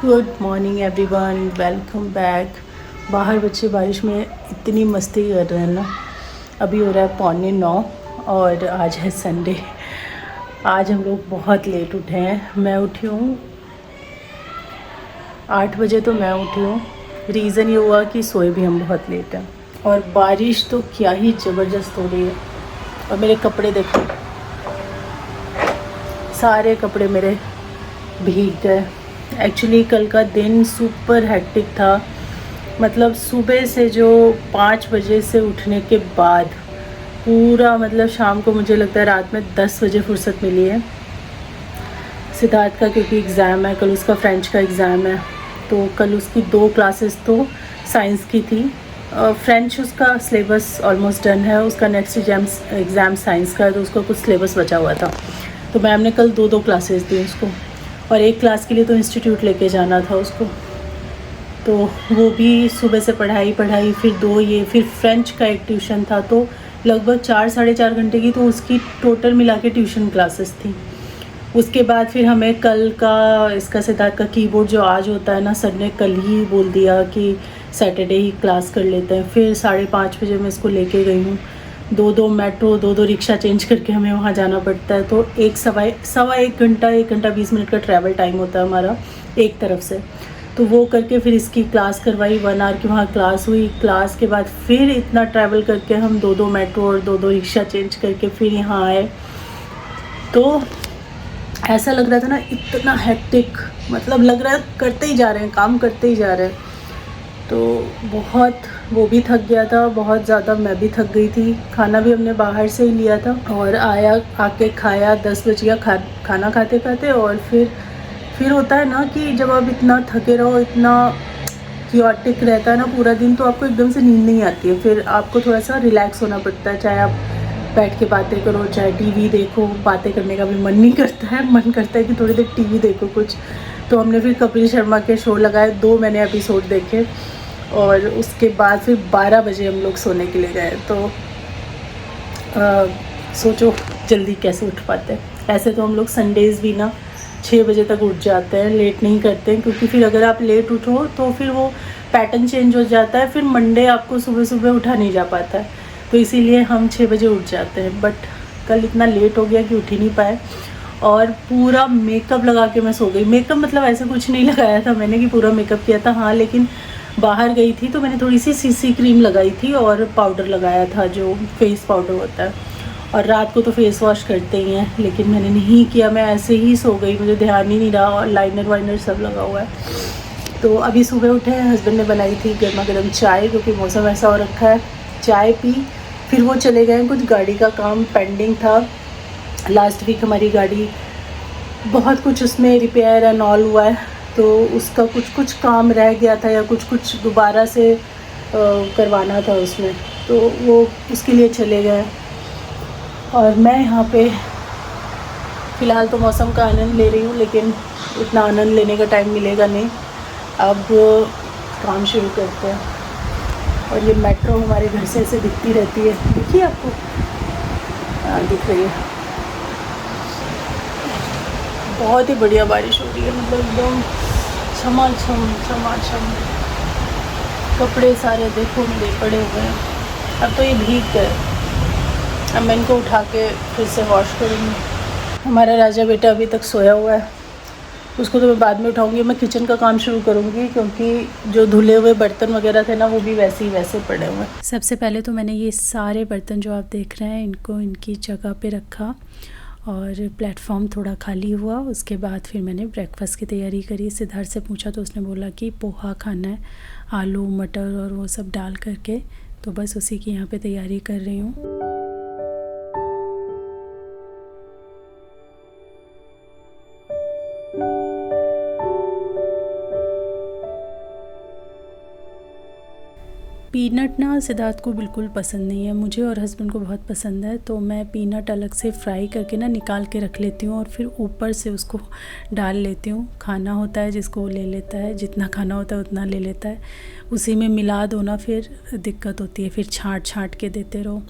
Good morning everyone, welcome back. बाहर बच्चे बारिश में इतनी मस्ती कर रहे हैं ना। अभी हो रहा है 8:45 और आज है संडे। आज हम लोग बहुत लेट उठे हैं। मैं उठी हूँ 8 बजे, तो मैं उठी हूँ। रीज़न ये हुआ कि सोए भी हम बहुत लेट हैं और बारिश तो क्या ही ज़बरदस्त हो रही है। और मेरे कपड़े देखो, सारे कपड़े मेरे भीग गए। एक्चुअली कल का दिन सुपर हेक्टिक था। मतलब सुबह से जो 5 बजे से उठने के बाद पूरा, मतलब शाम को मुझे लगता है रात में 10 बजे फुर्सत मिली है। सिद्धार्थ का क्योंकि एग्ज़ाम है कल, उसका फ्रेंच का एग्ज़ाम है, तो कल उसकी 2 क्लासेस तो साइंस की थी। फ्रेंच उसका सिलेबस ऑलमोस्ट डन है, उसका नेक्स्ट एग्ज़ाम साइंस का है, तो उसका कुछ सिलेबस बचा हुआ था। तो मैम ने कल 2 क्लासेस दी उसको, और एक क्लास के लिए तो इंस्टीट्यूट लेके जाना था उसको। तो वो भी सुबह से पढ़ाई, फिर फ्रेंच का एक ट्यूशन था, तो लगभग 4-4.5 घंटे की तो उसकी टोटल मिला के ट्यूशन क्लासेस थी। उसके बाद फिर हमें कल का इसका सिद्धार्थ का कीबोर्ड जो आज होता है ना, सर ने कल ही बोल दिया कि सैटरडे ही क्लास कर लेते हैं। फिर 5:30 बजे मैं इसको लेके गई हूँ। 2 मेट्रो, 2 रिक्शा चेंज करके हमें वहाँ जाना पड़ता है। तो सवा एक घंटा 1 घंटा 20 मिनट का ट्रैवल टाइम होता है हमारा एक तरफ से। तो वो करके फिर इसकी क्लास करवाई, 1 आवर की वहाँ क्लास हुई। क्लास के बाद फिर इतना ट्रैवल करके हम 2 मेट्रो और 2 रिक्शा चेंज करके फिर यहाँ आए। तो ऐसा लग रहा था ना, इतना हेक्टिक, मतलब लग रहा है करते ही जा रहे हैं, काम करते ही जा रहे हैं। तो बहुत वो भी थक गया था, बहुत ज़्यादा मैं भी थक गई थी। खाना भी हमने बाहर से ही लिया था और आके खाया 10 बज गया खाना खाते खाते। और फिर होता है ना कि जब आप इतना थके रहो, इतना क्योटिक रहता है ना पूरा दिन, तो आपको एकदम से नींद नहीं आती है। फिर आपको थोड़ा सा रिलैक्स होना पड़ता है, चाहे आप बैठ के बातें करो, चाहे टीवी देखो। बातें करने का भी मन नहीं करता है, मन करता है कि थोड़ी देर टीवी देखो कुछ। तो हमने फिर कपिल शर्मा के शो लगाए, 2 मैंने एपिसोड देखे और उसके बाद फिर 12 बजे हम लोग सोने के लिए गए। तो सोचो जल्दी कैसे उठ पाते हैं। ऐसे तो हम लोग संडेज़ भी ना 6 बजे तक उठ जाते हैं, लेट नहीं करते हैं, क्योंकि फिर अगर आप लेट उठो तो फिर वो पैटर्न चेंज हो जाता है। फिर मंडे आपको सुबह सुबह उठा नहीं जा पाता है, तो इसीलिए हम 6 बजे उठ जाते हैं। बट कल इतना लेट हो गया कि उठ ही नहीं पाए और पूरा मेकअप लगा के मैं सो गई। मेकअप मतलब ऐसा कुछ नहीं लगाया था मैंने कि पूरा मेकअप किया था, हाँ, लेकिन बाहर गई थी तो मैंने थोड़ी सी सीसी क्रीम लगाई थी और पाउडर लगाया था, जो फेस पाउडर होता है। और रात को तो फेस वॉश करते ही हैं, लेकिन मैंने नहीं किया, मैं ऐसे ही सो गई, मुझे ध्यान ही नहीं रहा। और लाइनर वाइनर सब लगा हुआ है। तो अभी सुबह उठे हैं, हस्बैंड ने बनाई थी गर्मा गर्म चाय, क्योंकि मौसम ऐसा हो रखा है। चाय पी, फिर वो चले गए, कुछ गाड़ी का काम पेंडिंग था। लास्ट वीक हमारी गाड़ी बहुत कुछ उसमें रिपेयर एंड ऑल हुआ है, तो उसका कुछ काम रह गया था या कुछ दोबारा से करवाना था उसमें, तो वो उसके लिए चले गए। और मैं यहाँ पे फ़िलहाल तो मौसम का आनंद ले रही हूँ, लेकिन इतना आनंद लेने का टाइम मिलेगा नहीं। अब काम शुरू करते हैं। और ये मेट्रो हमारे घर से ऐसे दिखती रहती है, दिखिए आपको? हाँ, दिख रही है। बहुत ही बढ़िया बारिश हो रही है, मतलब एकदम छमाछम। कपड़े सारे देखो मेरे पड़े हुए हैं। अब तो ये भीग गए, अब मैं इनको उठा के फिर से वॉश करूँगी। हमारा राजा बेटा अभी तक सोया हुआ है, उसको तो मैं बाद में उठाऊँगी। मैं किचन का काम शुरू करूँगी, क्योंकि जो धुले हुए बर्तन वगैरह थे ना, वो भी वैसे ही वैसे पड़े हुए हैं। सबसे पहले तो मैंने ये सारे बर्तन जो आप देख रहे हैं, इनको इनकी जगह पे रखा और प्लेटफॉर्म थोड़ा खाली हुआ। उसके बाद फिर मैंने ब्रेकफास्ट की तैयारी करी। सिद्धार्थ से पूछा तो उसने बोला कि पोहा खाना है, आलू मटर और वो सब डाल करके, तो बस उसी की यहाँ पे तैयारी कर रही हूँ। पीनट ना सिद्धार्थ को बिल्कुल पसंद नहीं है, मुझे और हस्बैंड को बहुत पसंद है। तो मैं पीनट अलग से फ्राई करके ना निकाल के रख लेती हूँ और फिर ऊपर से उसको डाल लेती हूँ। खाना होता है जिसको वो ले लेता है, जितना खाना होता है उतना ले लेता है, उसी में मिला दो ना, फिर दिक्कत होती है, फिर छाँट के देते रहो।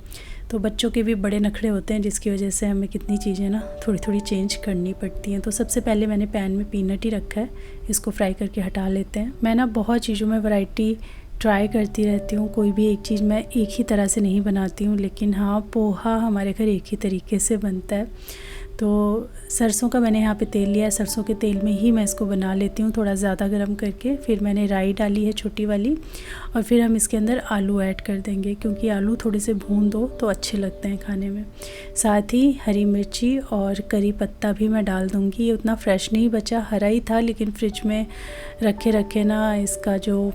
तो बच्चों के भी बड़े नखरे होते हैं, जिसकी वजह से हमें कितनी चीज़ें ना थोड़ी थोड़ी चेंज करनी पड़ती हैं। तो सबसे पहले मैंने पैन में पीनट ही रखा है, इसको फ्राई करके हटा लेते हैं। मैं ना बहुत चीज़ों में वैरायटी ट्राई करती रहती हूँ, कोई भी एक चीज़ मैं एक ही तरह से नहीं बनाती हूँ, लेकिन हाँ पोहा हमारे घर एक ही तरीके से बनता है। तो सरसों का मैंने यहाँ पे तेल लिया है, सरसों के तेल में ही मैं इसको बना लेती हूँ थोड़ा ज़्यादा गर्म करके। फिर मैंने राई डाली है छोटी वाली, और फिर हम इसके अंदर आलू ऐड कर देंगे, क्योंकि आलू थोड़े से भून दो तो अच्छे लगते हैं खाने में। साथ ही हरी मिर्ची और करी पत्ता भी मैं डाल दूँगी। ये उतना फ्रेश नहीं बचा, हरा ही था, लेकिन फ्रिज में रखे रखे ना इसका जो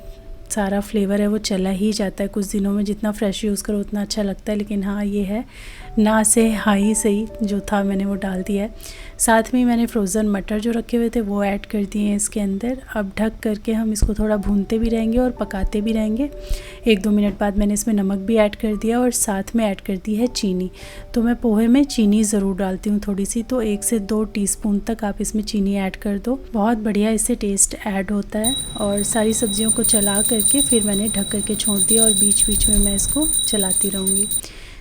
सारा फ्लेवर है वो चला ही जाता है कुछ दिनों में। जितना फ्रेश यूज़ करो उतना अच्छा लगता है। लेकिन हाँ ये है ना से हाई सही जो था मैंने वो डाल दिया है। साथ में मैंने फ्रोज़न मटर जो रखे हुए थे वो ऐड कर दिए हैं इसके अंदर। अब ढक करके हम इसको थोड़ा भूनते भी रहेंगे और पकाते भी रहेंगे। 1-2 मिनट बाद मैंने इसमें नमक भी ऐड कर दिया और साथ में ऐड कर दी है चीनी। तो मैं पोहे में चीनी ज़रूर डालती हूँ थोड़ी सी, तो 1 से 2 टीस्पून तक आप इसमें चीनी ऐड कर दो। बहुत बढ़िया इससे टेस्ट ऐड होता है। और सारी सब्जियों को चला करके फिर मैंने ढक करके छोड़ दिया और बीच बीच में मैं इसको चलाती रहूँगी।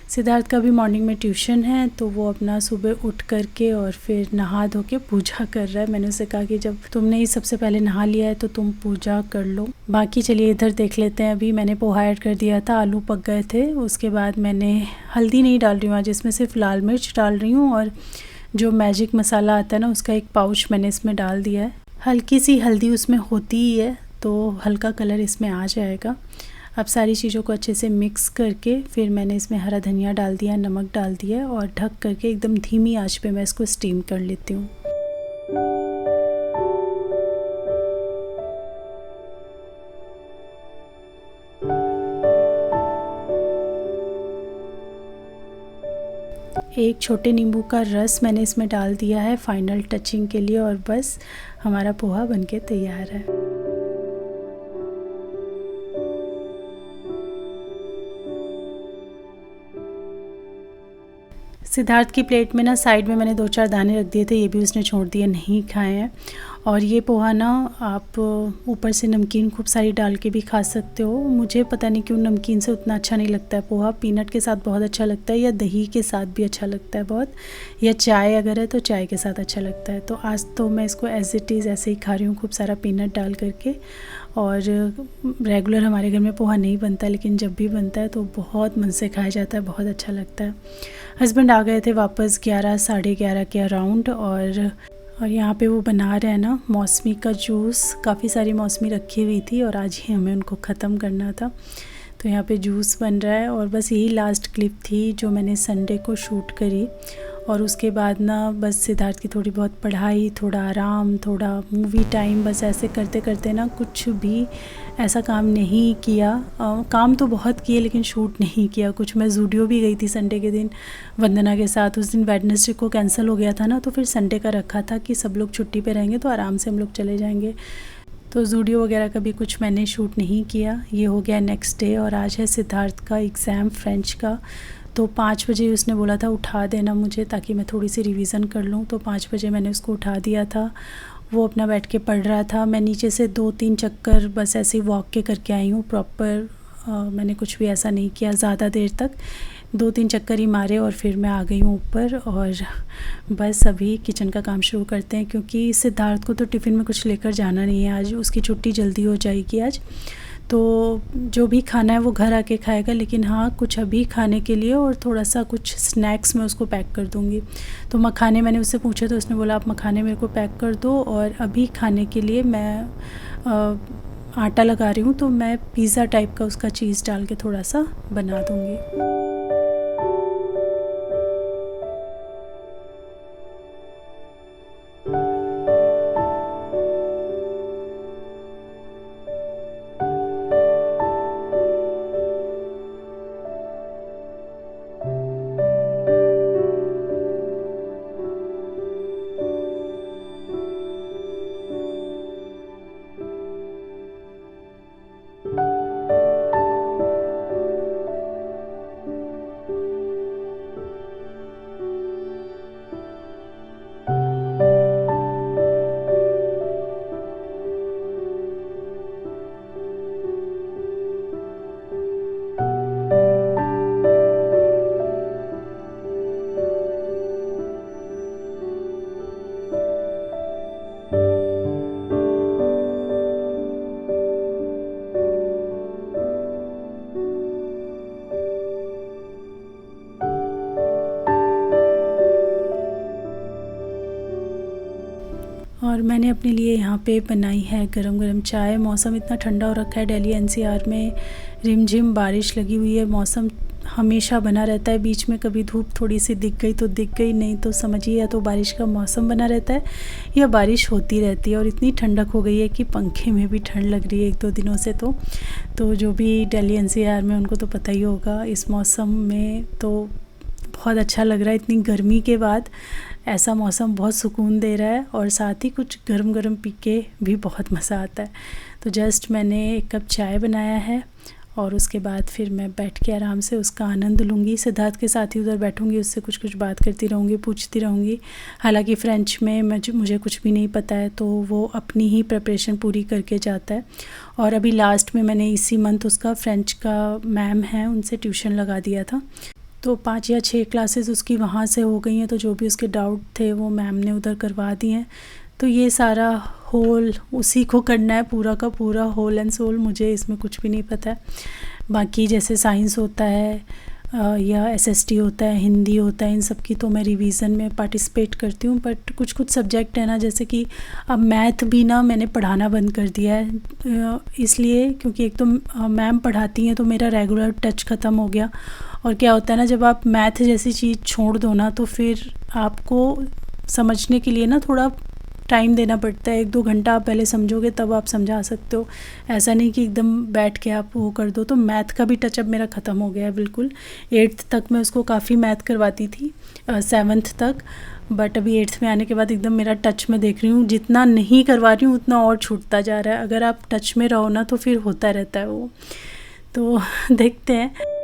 सिद्धार्थ का भी मॉर्निंग में ट्यूशन है, तो वो अपना सुबह उठ करके और फिर नहा धो के पूजा कर रहा है। मैंने उसे कहा कि जब तुमने ही सबसे पहले नहा लिया है तो तुम पूजा कर लो। बाकी चलिए इधर देख लेते हैं। अभी मैंने पोहा ऐड कर दिया था, आलू पक गए थे। उसके बाद मैंने हल्दी नहीं डाल रही हूँ आज, इसमें सिर्फ लाल मिर्च डाल रही हूँ, और जो मैजिक मसाला आता है ना उसका एक पाउच मैंने इसमें डाल दिया है। हल्की सी हल्दी उसमें होती ही है, तो हल्का कलर इसमें आ जाएगा। अब सारी चीज़ों को अच्छे से मिक्स करके फिर मैंने इसमें हरा धनिया डाल दिया, नमक डाल दिया और ढक करके एकदम धीमी आंच पे मैं इसको स्टीम कर लेती हूँ। एक छोटे नींबू का रस मैंने इसमें डाल दिया है फाइनल टचिंग के लिए, और बस हमारा पोहा बनके तैयार है। सिद्धार्थ की प्लेट में ना साइड में मैंने 2-4 दाने रख दिए थे, ये भी उसने छोड़ दिए, नहीं खाए हैं। और ये पोहा ना आप ऊपर से नमकीन खूब सारी डाल के भी खा सकते हो। मुझे पता नहीं क्यों नमकीन से उतना अच्छा नहीं लगता है पोहा, पीनट के साथ बहुत अच्छा लगता है, या दही के साथ भी अच्छा लगता है बहुत, या चाय अगर है तो चाय के साथ अच्छा लगता है। तो आज तो मैं इसको एज़ इट इज़ ऐसे ही खा रही हूँ, खूब सारा पीनट डाल करके। और रेगुलर हमारे घर में पोहा नहीं बनता, लेकिन जब भी बनता है तो बहुत मन से खाया जाता है, बहुत अच्छा लगता है। हस्बैंड आ गए थे वापस 11 साढ़े 11 के अराउंड, और यहाँ पे वो बना रहे हैं ना मौसमी का जूस। काफ़ी सारी मौसमी रखी हुई थी और आज ही हमें उनको ख़त्म करना था, तो यहाँ पे जूस बन रहा है। और बस यही लास्ट क्लिप थी जो मैंने संडे को शूट करी। और उसके बाद ना बस सिद्धार्थ की थोड़ी बहुत पढ़ाई, थोड़ा आराम, थोड़ा मूवी टाइम, बस ऐसे करते करते ना कुछ भी ऐसा काम नहीं किया। काम तो बहुत किए लेकिन शूट नहीं किया कुछ। मैं ज़ूडियो भी गई थी संडे के दिन वंदना के साथ। उस दिन वेडनेसडे को कैंसिल हो गया था ना, तो फिर संडे का रखा था कि सब लोग छुट्टी पे रहेंगे तो आराम से हम लोग चले जाएंगे। तो ज़ूडियो वगैरह का भी कुछ मैंने शूट नहीं किया। ये हो गया नेक्स्ट डे, और आज है सिद्धार्थ का एग्ज़ाम फ्रेंच का। तो 5 बजे उसने बोला था उठा देना मुझे ताकि मैं थोड़ी सी रिवीज़न कर लूँ, तो 5 बजे मैंने उसको उठा दिया था। वो अपना बैठ के पढ़ रहा था। मैं नीचे से 2-3 चक्कर बस ऐसे ही वॉक के करके आई हूँ प्रॉपर। मैंने कुछ भी ऐसा नहीं किया ज़्यादा देर तक, 2-3 चक्कर ही मारे और फिर मैं आ गई हूँ ऊपर। और बस अभी किचन का काम शुरू करते हैं, क्योंकि सिद्धार्थ को तो टिफ़िन में कुछ लेकर जाना नहीं है आज, उसकी छुट्टी जल्दी हो जाएगी आज। तो जो भी खाना है वो घर आके खाएगा, लेकिन हाँ कुछ अभी खाने के लिए और थोड़ा सा कुछ स्नैक्स मैं उसको पैक कर दूँगी। तो मखाने मैंने उससे पूछे तो उसने बोला आप मखाने मेरे को पैक कर दो, और अभी खाने के लिए मैं आटा लगा रही हूँ, तो मैं पिज़्ज़ा टाइप का उसका चीज़ डाल के थोड़ा सा बना दूँगी। और मैंने अपने लिए यहाँ पे बनाई है गरम गरम चाय। मौसम इतना ठंडा हो रखा है, दिल्ली एनसीआर में रिमझिम बारिश लगी हुई है। मौसम हमेशा बना रहता है, बीच में कभी धूप थोड़ी सी दिख गई तो दिख गई, नहीं तो समझिए या तो बारिश का मौसम बना रहता है या बारिश होती रहती है। और इतनी ठंडक हो गई है कि पंखे में भी ठंड लग रही है 1-2 दिनों से। तो जो भी दिल्ली एनसीआर में उनको तो पता ही होगा, इस मौसम में तो बहुत अच्छा लग रहा है। इतनी गर्मी के बाद ऐसा मौसम बहुत सुकून दे रहा है और साथ ही कुछ गरम गरम पी के भी बहुत मज़ा आता है। तो जस्ट मैंने 1 कप चाय बनाया है और उसके बाद फिर मैं बैठ के आराम से उसका आनंद लूँगी। सिद्धार्थ के साथ ही उधर बैठूँगी, उससे कुछ कुछ बात करती रहूँगी, पूछती रहूँगी। हालांकि फ़्रेंच में मुझे कुछ भी नहीं पता है, तो वो अपनी ही प्रिपरेशन पूरी करके जाता है। और अभी लास्ट में मैंने इसी मंथ उसका फ़्रेंच का मैम है उनसे ट्यूशन लगा दिया था, तो 5 या 6 क्लासेस उसकी वहाँ से हो गई हैं। तो जो भी उसके डाउट थे वो मैम ने उधर करवा दिए हैं। तो ये सारा होल उसी को करना है, पूरा का पूरा होल एंड सोल। मुझे इसमें कुछ भी नहीं पता है। बाकी जैसे साइंस होता है या एसएसटी होता है, हिंदी होता है, इन सब की तो मैं रिवीज़न में पार्टिसिपेट करती हूँ। बट कुछ कुछ सब्जेक्ट है ना, जैसे कि अब मैथ भी ना मैंने पढ़ाना बंद कर दिया है, इसलिए क्योंकि एक तो मैम पढ़ाती हैं तो मेरा रेगुलर टच ख़त्म हो गया। और क्या होता है ना, जब आप मैथ जैसी चीज़ छोड़ दो ना, तो फिर आपको समझने के लिए ना थोड़ा टाइम देना पड़ता है। 1-2 घंटा आप पहले समझोगे तब आप समझा सकते हो। ऐसा नहीं कि एकदम बैठ के आप वो कर दो। तो मैथ का भी टचअप मेरा ख़त्म हो गया है बिल्कुल। 8th तक मैं उसको काफ़ी मैथ करवाती थी, 7th तक। बट अभी 8th में आने के बाद एकदम मेरा टच में देख रही हूँ, जितना नहीं करवा रही हूँ उतना और छूटता जा रहा है। अगर आप टच में रहो ना तो फिर होता रहता है वो। तो देखते हैं।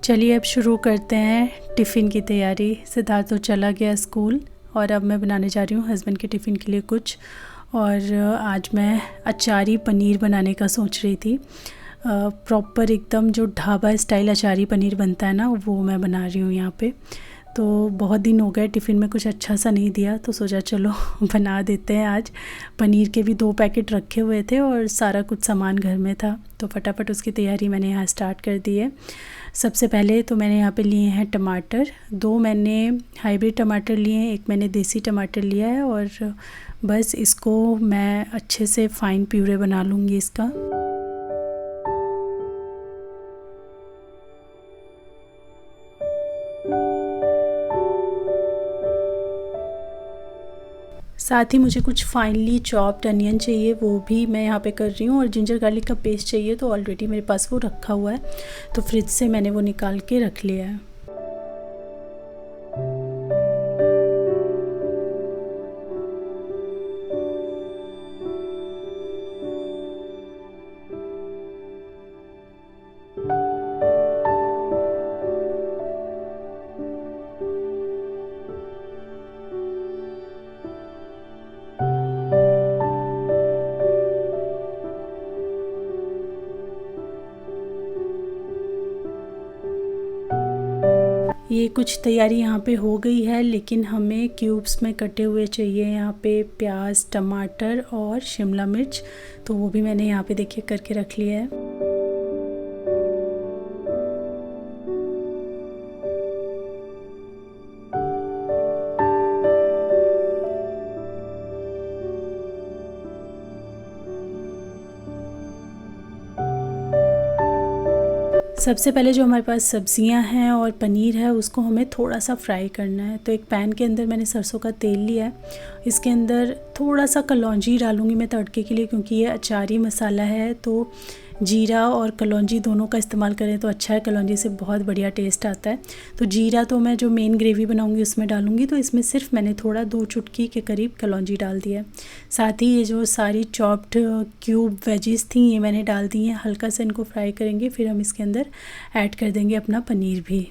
चलिए अब शुरू करते हैं टिफ़िन की तैयारी। सिद्धार्थ तो चला गया स्कूल और अब मैं बनाने जा रही हूँ हस्बैंड के टिफ़िन के लिए कुछ। और आज मैं अचारी पनीर बनाने का सोच रही थी। प्रॉपर एकदम जो ढाबा स्टाइल अचारी पनीर बनता है ना, वो मैं बना रही हूँ यहाँ पे। तो बहुत दिन हो गए टिफ़िन में कुछ अच्छा सा नहीं दिया, तो सोचा चलो बना देते हैं आज। पनीर के भी 2 पैकेट रखे हुए थे और सारा कुछ सामान घर में था, तो फटाफट उसकी तैयारी मैंने यहाँ स्टार्ट कर दी है। सबसे पहले तो मैंने यहाँ पे लिए हैं टमाटर। 2 मैंने हाइब्रिड टमाटर लिए हैं, 1 मैंने देसी टमाटर लिया है। और बस इसको मैं अच्छे से फ़ाइन प्यूरे बना लूँगी इसका। साथ ही मुझे कुछ फाइनली चॉप्ड अनियन चाहिए, वो भी मैं यहाँ पे कर रही हूँ। और जिंजर गार्लिक का पेस्ट चाहिए, तो ऑलरेडी मेरे पास वो रखा हुआ है, तो फ्रिज से मैंने वो निकाल के रख लिया है। ये कुछ तैयारी यहाँ पे हो गई है, लेकिन हमें क्यूब्स में कटे हुए चाहिए यहाँ पे प्याज, टमाटर और शिमला मिर्च। तो वो भी मैंने यहाँ पे देखिए करके रख लिया है। सबसे पहले जो हमारे पास सब्जियां हैं और पनीर है उसको हमें थोड़ा सा फ्राई करना है। तो एक पैन के अंदर मैंने सरसों का तेल लिया है। इसके अंदर थोड़ा सा कलौंजी डालूंगी मैं तड़के के लिए, क्योंकि ये अचारी मसाला है तो जीरा और कलौंजी दोनों का इस्तेमाल करें तो अच्छा है, कलौंजी से बहुत बढ़िया टेस्ट आता है। तो जीरा तो मैं जो मेन ग्रेवी बनाऊंगी उसमें डालूंगी, तो इसमें सिर्फ मैंने थोड़ा 2 चुटकी के करीब कलौंजी डाल दिया है। साथ ही ये जो सारी चॉप्ड क्यूब वेजिस थी ये मैंने डाल दी हैं। हल्का सा इनको फ्राई करेंगे, फिर हम इसके अंदर ऐड कर देंगे अपना पनीर भी।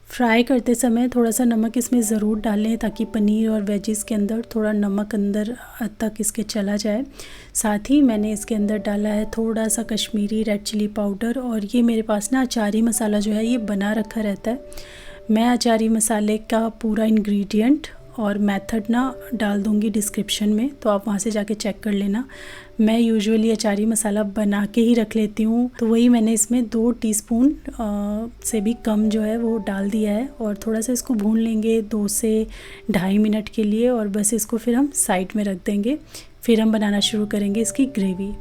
फ्राई करते समय थोड़ा सा नमक इसमें ज़रूर डालें ताकि पनीर और वेजिस के अंदर थोड़ा नमक अंदर तक इसके चला जाए। साथ ही मैंने इसके अंदर डाला है थोड़ा सा कश्मीरी रेड चिली पाउडर, और ये मेरे पास ना अचारी मसाला जो है ये बना रखा रहता है। मैं अचारी मसाले का पूरा इंग्रेडिएंट और मेथड ना डाल दूँगी डिस्क्रिप्शन में, तो आप वहाँ से जाके चेक कर लेना। मैं यूजुअली अचारी मसाला बना के ही रख लेती हूँ, तो वही मैंने इसमें 2 टीस्पून से भी कम जो है वो डाल दिया है। और थोड़ा सा इसको भून लेंगे 2 से 2.5 मिनट के लिए, और बस इसको फिर हम साइड में रख देंगे। फिर हम बनाना शुरू करेंगे इसकी ग्रेवी।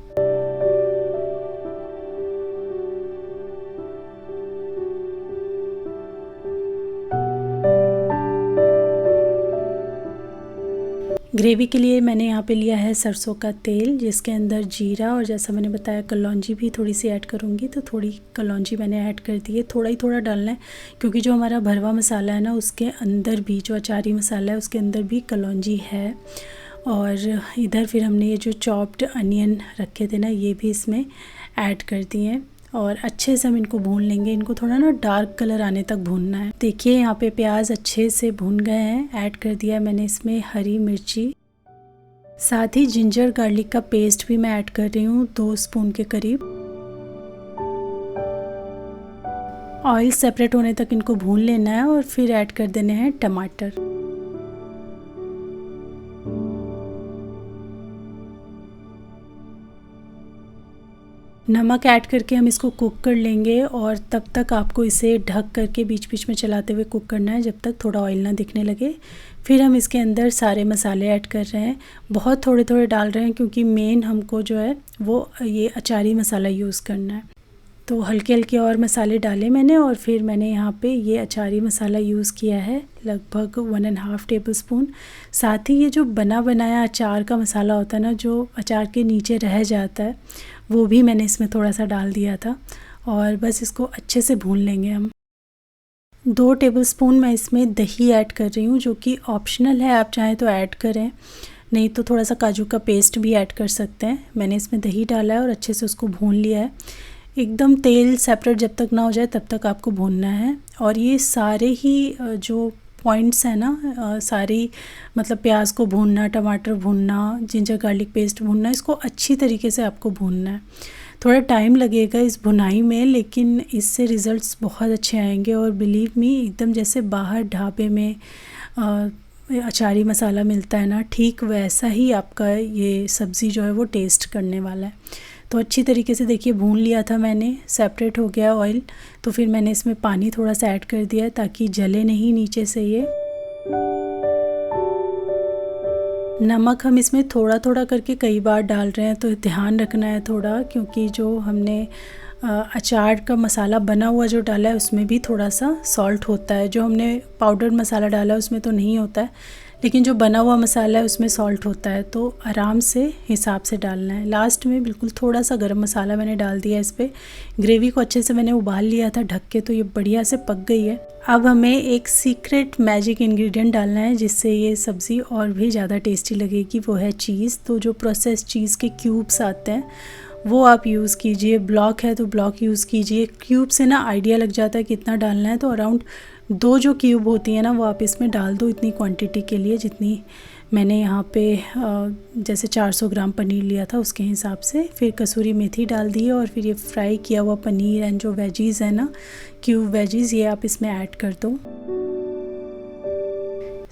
ग्रेवी के लिए मैंने यहाँ पे लिया है सरसों का तेल, जिसके अंदर जीरा और जैसा मैंने बताया कलौंजी भी थोड़ी सी ऐड करूँगी, तो थोड़ी कलौंजी मैंने ऐड कर दी है। थोड़ा ही थोड़ा डालना है, क्योंकि जो हमारा भरवा मसाला है ना उसके अंदर भी, जो अचारी मसाला है उसके अंदर भी कलौंजी है। और इधर फिर हमने ये जो चॉप्ड अनियन रखे थे ना ये भी इसमें ऐड कर दिए हैं, और अच्छे से हम इनको भून लेंगे। इनको थोड़ा ना डार्क कलर आने तक भूनना है। देखिए यहाँ पे प्याज अच्छे से भून गए हैं। ऐड कर दिया है मैंने इसमें हरी मिर्ची, साथ ही जिंजर गार्लिक का पेस्ट भी मैं ऐड कर रही हूँ 2 स्पून के करीब। ऑयल सेपरेट होने तक इनको भून लेना है, और फिर ऐड कर देने हैं टमाटर। नमक ऐड करके हम इसको कुक कर लेंगे, और तब तक आपको इसे ढक करके बीच बीच में चलाते हुए कुक करना है जब तक थोड़ा ऑयल ना दिखने लगे। फिर हम इसके अंदर सारे मसाले ऐड कर रहे हैं। बहुत थोड़े थोड़े डाल रहे हैं, क्योंकि मेन हमको जो है वो ये अचारी मसाला यूज़ करना है। तो हल्के हल्के और मसाले डाले मैंने, और फिर मैंने यहाँ पे ये अचारी मसाला यूज़ किया है लगभग 1.5 टेबल स्पून। साथ ही ये जो बना बनाया अचार का मसाला होता है ना, जो अचार के नीचे रह जाता है, वो भी मैंने इसमें थोड़ा सा डाल दिया था। और बस इसको अच्छे से भून लेंगे हम। 2 टेबलस्पून मैं इसमें दही ऐड कर रही हूँ, जो कि ऑप्शनल है, आप चाहें तो ऐड करें, नहीं तो थोड़ा सा काजू का पेस्ट भी ऐड कर सकते हैं। मैंने इसमें दही डाला है और अच्छे से उसको भून लिया है। एकदम तेल सेपरेट जब तक ना हो जाए तब तक आपको भूनना है। और ये सारे ही जो पॉइंट्स हैं ना, सारी मतलब प्याज को भूनना, टमाटर भूनना, जिंजर गार्लिक पेस्ट भूनना, इसको अच्छी तरीके से आपको भूनना है। थोड़ा टाइम लगेगा इस भुनाई में, लेकिन इससे रिज़ल्ट्स बहुत अच्छे आएंगे। और बिलीव मी, एकदम जैसे बाहर ढाबे में अचारी मसाला मिलता है ना, ठीक वैसा ही आपका ये सब्ज़ी जो है वो टेस्ट करने वाला है। तो अच्छी तरीके से देखिए भून लिया था मैंने, सेपरेट हो गया ऑयल। तो फिर मैंने इसमें पानी थोड़ा सा ऐड कर दिया ताकि जले नहीं नीचे से ये। नमक हम इसमें थोड़ा थोड़ा करके कई बार डाल रहे हैं, तो ध्यान रखना है थोड़ा, क्योंकि जो हमने अचार का मसाला बना हुआ जो डाला है उसमें भी थोड़ा सा सॉल्ट होता है। जो हमने पाउडर मसाला डाला है उसमें तो नहीं होता है, लेकिन जो बना हुआ मसाला है उसमें सॉल्ट होता है, तो आराम से हिसाब से डालना है। लास्ट में बिल्कुल थोड़ा सा गरम मसाला मैंने डाल दिया इस पर। ग्रेवी को अच्छे से मैंने उबाल लिया था ढक के, तो ये बढ़िया से पक गई है। अब हमें एक सीक्रेट मैजिक इंग्रेडिएंट डालना है जिससे ये सब्ज़ी और भी ज़्यादा टेस्टी लगेगी, वो है चीज़। तो जो प्रोसेस चीज़ के क्यूब्स आते हैं वो आप यूज़ कीजिए। ब्लॉक है तो ब्लॉक यूज़ कीजिए। क्यूब से ना आइडिया लग जाता है कितना डालना है, तो अराउंड 2 जो क्यूब होती है ना वो आप इसमें डाल दो, इतनी क्वांटिटी के लिए जितनी मैंने यहाँ पे जैसे 400 ग्राम पनीर लिया था उसके हिसाब से। फिर कसूरी मेथी डाल दी, और फिर ये फ्राई किया हुआ पनीर एंड जो वेजीज़ है ना, क्यूब वेजीज़, ये आप इसमें ऐड कर दो।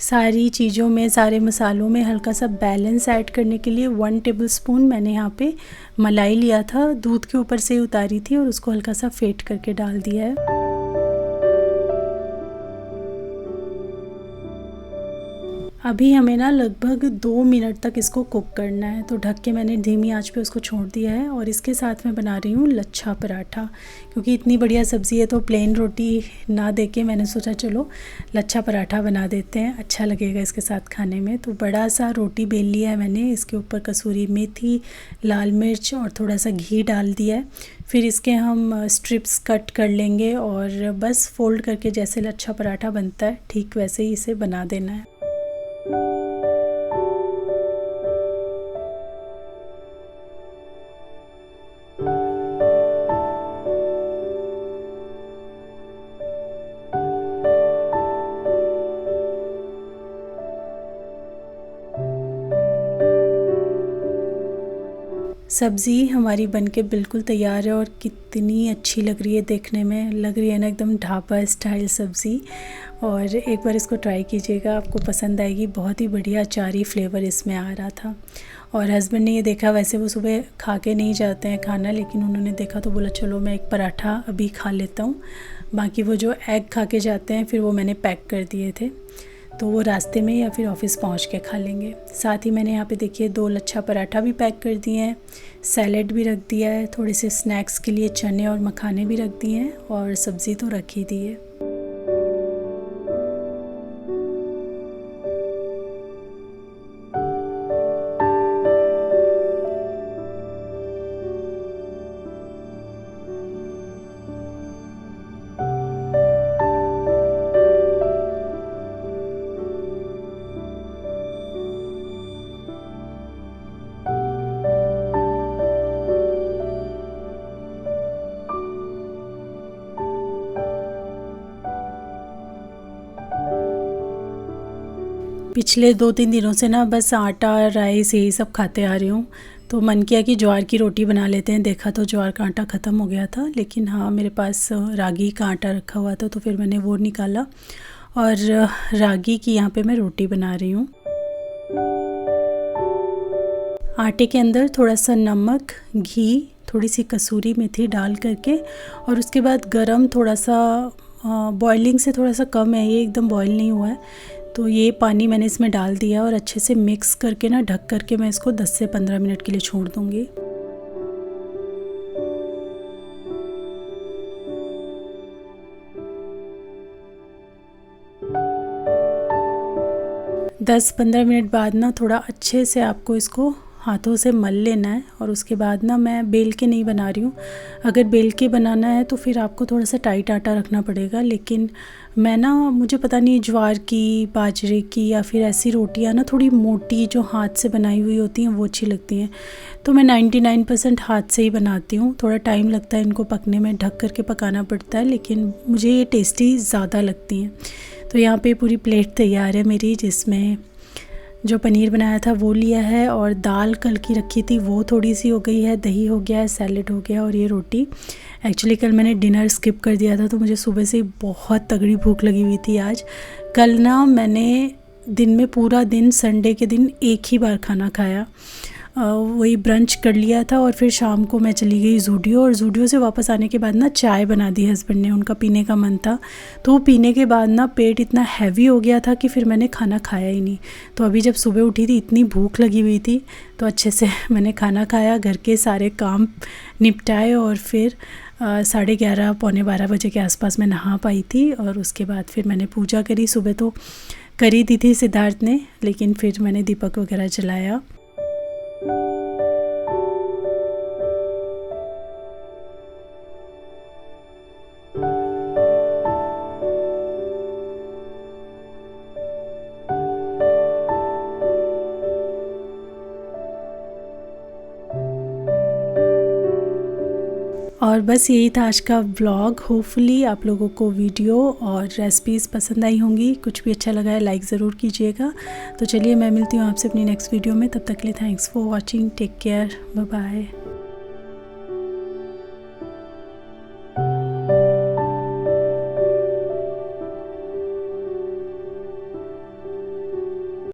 सारी चीज़ों में, सारे मसालों में हल्का सा बैलेंस ऐड करने के लिए 1 टेबलस्पून मैंने यहाँ पे मलाई लिया था, दूध के ऊपर से उतारी थी, और उसको हल्का सा फेंट करके डाल दिया है। अभी हमें ना लगभग 2 मिनट तक इसको कुक करना है, तो ढक के मैंने धीमी आंच पे उसको छोड़ दिया है। और इसके साथ मैं बना रही हूँ लच्छा पराठा, क्योंकि इतनी बढ़िया सब्ज़ी है तो प्लेन रोटी ना देके मैंने सोचा चलो लच्छा पराठा बना देते हैं, अच्छा लगेगा इसके साथ खाने में। तो बड़ा सा रोटी बेल लिया है मैंने, इसके ऊपर कसूरी मेथी, लाल मिर्च और थोड़ा सा घी डाल दिया है। फिर इसके हम स्ट्रिप्स कट कर लेंगे और बस फोल्ड करके जैसे लच्छा पराठा बनता है ठीक वैसे ही इसे बना देना है। सब्ज़ी हमारी बनके बिल्कुल तैयार है और कितनी अच्छी लग रही है, देखने में लग रही है ना एकदम ढाबा स्टाइल सब्ज़ी। और एक बार इसको ट्राई कीजिएगा, आपको पसंद आएगी। बहुत ही बढ़िया अचारी फ्लेवर इसमें आ रहा था। और हस्बैंड ने ये देखा, वैसे वो सुबह खा के नहीं जाते हैं खाना, लेकिन उन्होंने देखा तो बोला चलो मैं एक पराठा अभी खा लेता हूँ। बाकी वो जो एग खा के जाते हैं फिर वो मैंने पैक कर दिए थे, तो वो रास्ते में या फिर ऑफिस पहुंच के खा लेंगे। साथ ही मैंने यहाँ पे देखिए 2 लच्छा पराठा भी पैक कर दिए हैं, सैलेड भी रख दिया है, थोड़े से स्नैक्स के लिए चने और मखाने भी रख दिए हैं और सब्ज़ी तो रख ही दी है। पिछले 2-3 दिनों से ना बस आटा राइस यही सब खाते आ रही हूँ, तो मन किया कि ज्वार की रोटी बना लेते हैं। देखा तो ज्वार का आटा ख़त्म हो गया था, लेकिन हाँ मेरे पास रागी का आटा रखा हुआ था, तो फिर मैंने वो निकाला और रागी की यहाँ पे मैं रोटी बना रही हूँ। आटे के अंदर थोड़ा सा नमक, घी, थोड़ी सी कसूरी मेथी डाल करके और उसके बाद गरम थोड़ा सा बॉइलिंग से थोड़ा सा कम है, ये एकदम बॉईल नहीं हुआ है, तो ये पानी मैंने इसमें डाल दिया और अच्छे से मिक्स करके ना ढक करके मैं इसको 10 से 15 मिनट के लिए छोड़ दूँगी। दस 15 मिनट बाद ना थोड़ा अच्छे से आपको इसको हाथों से मल लेना है। और उसके बाद ना मैं बेल के नहीं बना रही हूँ, अगर बेल के बनाना है तो फिर आपको थोड़ा सा टाइट आटा रखना पड़ेगा, लेकिन मैं ना मुझे पता नहीं ज्वार की, बाजरे की या फिर ऐसी रोटियाँ ना थोड़ी मोटी जो हाथ से बनाई हुई होती हैं वो अच्छी लगती हैं, तो मैं 99% हाथ से ही बनाती हूँ। थोड़ा टाइम लगता है इनको पकने में, ढक करके पकाना पड़ता है, लेकिन मुझे ये टेस्टी ज़्यादा लगती हैं। तो यहाँ पे पूरी प्लेट तैयार है मेरी, जिसमें जो पनीर बनाया था वो लिया है और दाल कल की रखी थी वो थोड़ी सी हो गई है, दही हो गया है, सैलेड हो गया और ये रोटी। एक्चुअली कल मैंने डिनर स्किप कर दिया था, तो मुझे सुबह से बहुत तगड़ी भूख लगी हुई थी आज। कल ना मैंने दिन में पूरा दिन संडे के दिन एक ही बार खाना खाया, वही ब्रंच कर लिया था और फिर शाम को मैं चली गई ज़ूडियो, और ज़ूडियो से वापस आने के बाद ना चाय बना दी हस्बैंड ने, उनका पीने का मन था, तो वो पीने के बाद ना पेट इतना हैवी हो गया था कि फिर मैंने खाना खाया ही नहीं। तो अभी जब सुबह उठी थी इतनी भूख लगी हुई थी, तो अच्छे से मैंने खाना खाया, घर के सारे काम निपटाए और फिर 11:30 पौने 12 बजे के आसपास मैं नहा पाई थी। और उसके बाद फिर मैंने पूजा करी, सुबह तो करी दी थी सिद्धार्थ ने, लेकिन फिर मैंने दीपक वगैरह जलाया। और बस यही था आज का व्लॉग। होपफुली आप लोगों को वीडियो और रेसिपीज़ पसंद आई होंगी, कुछ भी अच्छा लगा है लाइक ज़रूर कीजिएगा। तो चलिए मैं मिलती हूँ आपसे अपनी नेक्स्ट वीडियो में, तब तक के लिए thanks for watching, take care, bye bye.